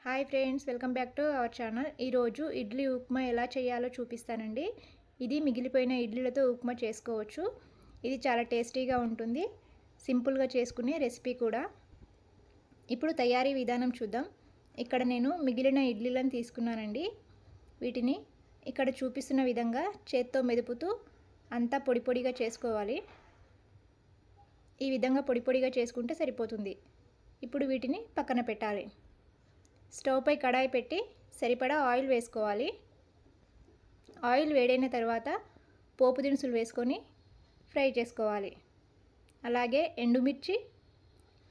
Hi friends, welcome back to our channel. ఈరోజు ఇడ్లీ ఉప్మా ఎలా చేయాలో చూపిస్తానండి. ఇది మిగిలిపోయిన ఇడ్లీలతో ఉప్మా చేసుకోవచ్చు. ఇది చాలా టేస్టీగా ఉంటుంది. సింపుల్గా చేసుకునే రెసిపీ కూడా. ఇప్పుడు తయారీ విధానం చూద్దాం. ఇక్కడ నేను మిగిలిన ఇడ్లీలను తీసుకున్నానండి. వీటిని ఇక్కడ చూపిస్తున్న విధంగా చేత్తో మెదుపుతూ అంతా పొడి పొడిగా చేసుకోవాలి. ఈ విధంగా పొడి పొడిగా చేసుకుంటే సరిపోతుంది. ఇప్పుడు వీటిని పక్కన పెట్టాలి. స్టవ్ పై కడాయి పెట్టి సరిపడా ఆయిల్ వేసుకోవాలి. ఆయిల్ వేడైన తర్వాత పోపు దినుసులు వేసుకొని ఫ్రై చేసుకోవాలి. అలాగే ఎండుమిర్చి,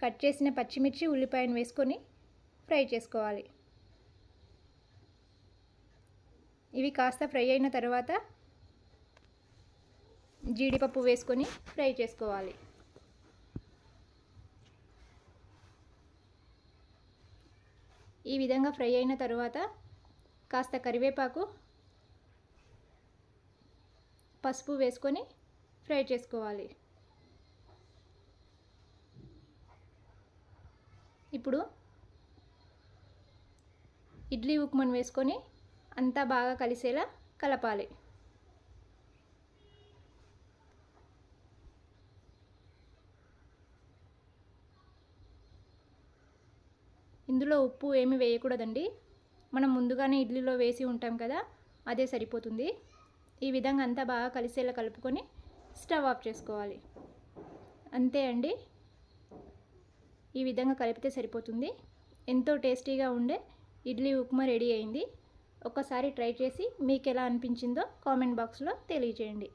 కట్ చేసిన పచ్చిమిర్చి, ఉల్లిపాయను వేసుకొని ఫ్రై చేసుకోవాలి. ఇవి కాస్త ఫ్రై అయిన తర్వాత జీడిపప్పు వేసుకొని ఫ్రై చేసుకోవాలి. ఈ విధంగా ఫ్రై అయిన తర్వాత కాస్త కరివేపాకు, పసుపు వేసుకొని ఫ్రై చేసుకోవాలి. ఇప్పుడు ఇడ్లీ ఉప్మాను వేసుకొని అంతా బాగా కలిసేలా కలపాలి. ఇందులో ఉప్పు ఏమి వేయకూడదండి. మనం ముందుగానే ఇడ్లీలో వేసి ఉంటాం కదా, అదే సరిపోతుంది. ఈ విధంగా అంతా బాగా కలిసేలా కలుపుకొని స్టవ్ ఆఫ్ చేసుకోవాలి. అంతే అండి. ఈ విధంగా కలిపితే సరిపోతుంది. ఎంతో టేస్టీగా ఉండే ఇడ్లీ ఉప్మా రెడీ అయింది. ఒక్కసారి ట్రై చేసి మీకు ఎలా అనిపించిందో కామెంట్ బాక్స్లో తెలియజేయండి.